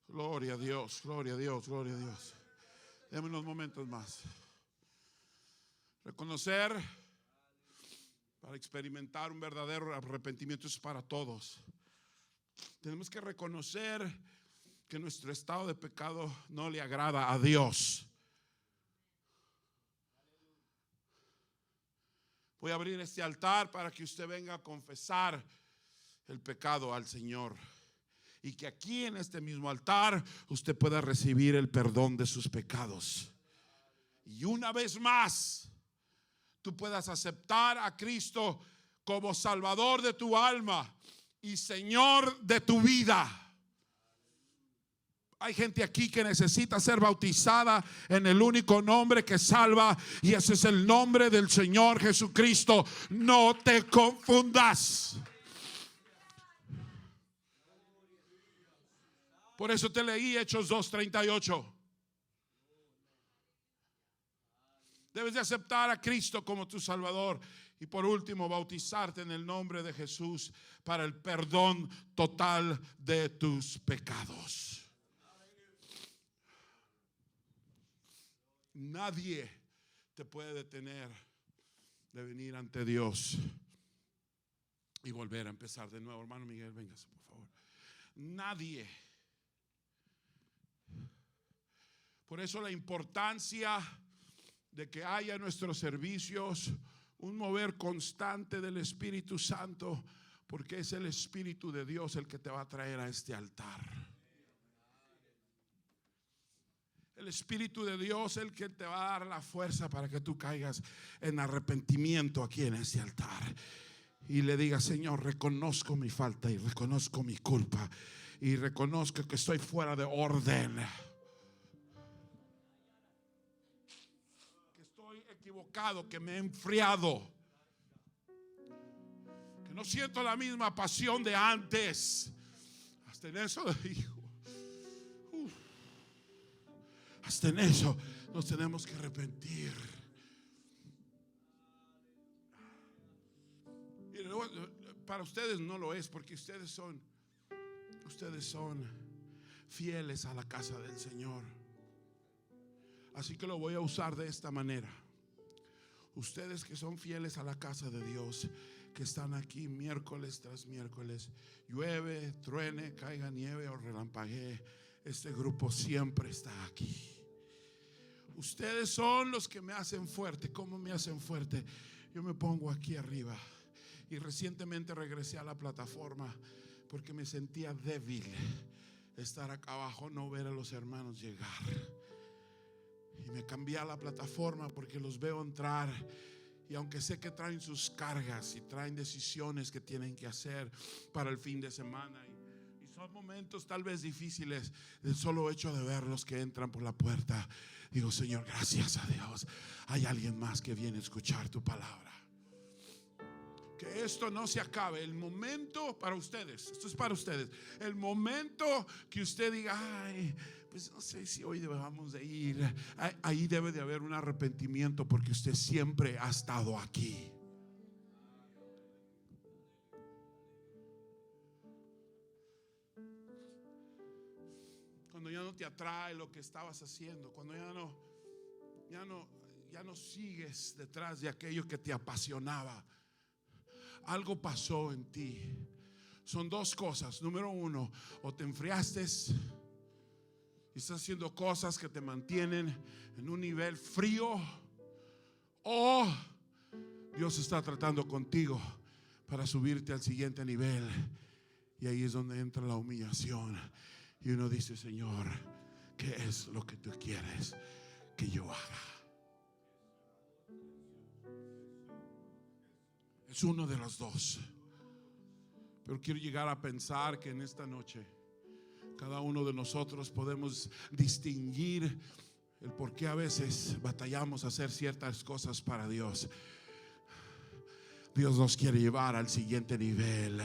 Gloria a Dios, gloria a Dios, gloria a Dios. Deme unos momentos más. Reconocer, para experimentar un verdadero arrepentimiento, es para todos. Tenemos que reconocer que nuestro estado de pecado no le agrada a Dios. Voy a abrir este altar para que usted venga a confesar el pecado al Señor, y que aquí en este mismo altar usted pueda recibir el perdón de sus pecados. Y una vez más, tú puedas aceptar a Cristo como Salvador de tu alma y Señor de tu vida. Hay gente aquí que necesita ser bautizada en el único nombre que salva, y ese es el nombre del Señor Jesucristo. No te confundas. Por eso te leí Hechos 2:38. Debes de aceptar a Cristo como tu Salvador, y por último bautizarte en el nombre de Jesús para el perdón total de tus pecados. Nadie te puede detener de venir ante Dios y volver a empezar de nuevo. Hermano Miguel, véngase por favor. Nadie. Por eso la importancia de que haya en nuestros servicios un mover constante del Espíritu Santo, porque es el Espíritu de Dios el que te va a traer a este altar. El Espíritu de Dios es el que te va a dar la fuerza para que tú caigas en arrepentimiento aquí en este altar y le digas: Señor, reconozco mi falta y reconozco mi culpa y reconozco que estoy fuera de orden, que estoy equivocado, que me he enfriado, que no siento la misma pasión de antes. Hasta en eso, hijo, hasta en eso nos tenemos que arrepentir. Para ustedes no lo es, porque ustedes son fieles a la casa del Señor. Así que lo voy a usar de esta manera. Ustedes que son fieles a la casa de Dios, que están aquí miércoles tras miércoles, llueve, truene, caiga nieve o relampaguee, este grupo siempre está aquí. Ustedes son los que me hacen fuerte. ¿Cómo me hacen fuerte? Yo me pongo aquí arriba, y recientemente regresé a la plataforma porque me sentía débil estar acá abajo, no ver a los hermanos llegar, y me cambié a la plataforma porque los veo entrar Y aunque sé que traen sus cargas y traen decisiones que tienen que hacer para el fin de semana, y son momentos tal vez difíciles, del solo hecho de verlos que entran por la puerta, digo, Señor, gracias a Dios, hay alguien más que viene a escuchar tu palabra. Que esto no se acabe. El momento para ustedes, esto es para ustedes, el momento que usted diga, ay, pues no sé si hoy debamos de ir, ahí debe de haber un arrepentimiento, porque usted siempre ha estado aquí. Cuando ya no te atrae lo que estabas haciendo, cuando ya no sigues detrás de aquello que te apasionaba, algo pasó en ti. Son dos cosas. Número uno, o te enfriaste y estás haciendo cosas que te mantienen en un nivel frío, o Dios está tratando contigo para subirte al siguiente nivel. Y ahí es donde entra la humillación. Y uno dice, Señor, ¿qué es lo que tú quieres que yo haga? Es uno de los dos. Pero quiero llegar a pensar que en esta noche cada uno de nosotros podemos distinguir el por qué a veces batallamos a hacer ciertas cosas para Dios. Dios nos quiere llevar al siguiente nivel.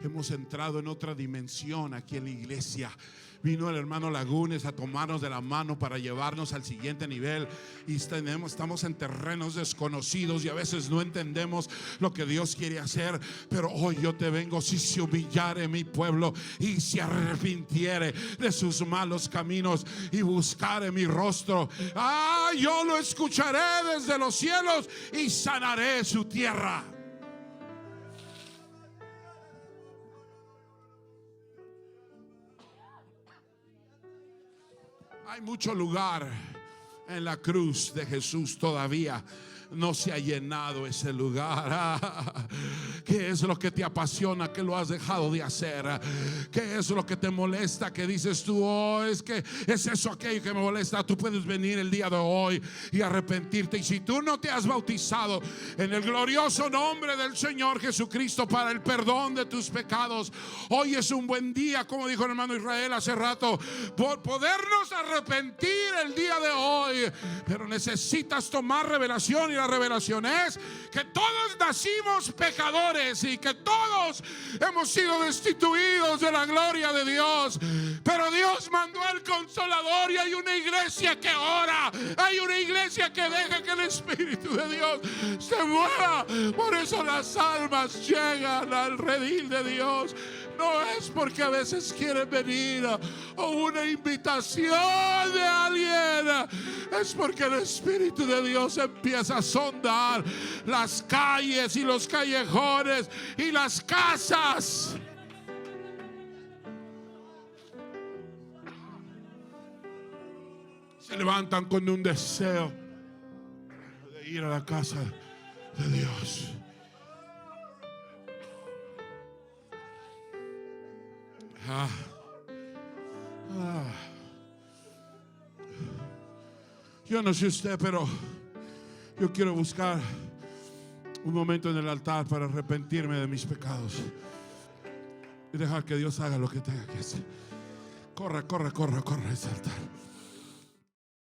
Hemos entrado en otra dimensión aquí en la iglesia. Vino el hermano Lagunes a tomarnos de la mano para llevarnos al siguiente nivel. Y estamos en terrenos desconocidos y a veces no entendemos lo que Dios quiere hacer. Pero hoy yo te vengo, si se humillare mi pueblo y se arrepintiere de sus malos caminos y buscare mi rostro, yo lo escucharé desde los cielos y sanaré su tierra. Hay mucho lugar en la cruz de Jesús todavía. No se ha llenado ese lugar. ¿Qué es lo que te apasiona que lo has dejado de hacer? ¿Qué es lo que te molesta que dices tú, oh, es que es eso, aquello que me molesta? Tú puedes venir el día de hoy y arrepentirte. Y si tú no te has bautizado en el glorioso nombre del Señor Jesucristo para el perdón de tus pecados, hoy es un buen día, como dijo el hermano Israel hace rato, por podernos arrepentir el día de hoy. Pero necesitas tomar revelación, y la revelación es que todos nacimos pecadores y que todos hemos sido destituidos de la gloria de Dios. Pero Dios mandó al Consolador, y hay una iglesia que ora, hay una iglesia que deja que el Espíritu de Dios se mueva. Por eso las almas llegan al redil de Dios. No es porque a veces quieren venir o una invitación de alguien, es porque el Espíritu de Dios empieza a sondar las calles y los callejones y las casas. Se levantan con un deseo de ir a la casa de Dios. Yo no sé usted, pero yo quiero buscar un momento en el altar para arrepentirme de mis pecados y dejar que Dios haga lo que tenga que hacer. Corre ese altar.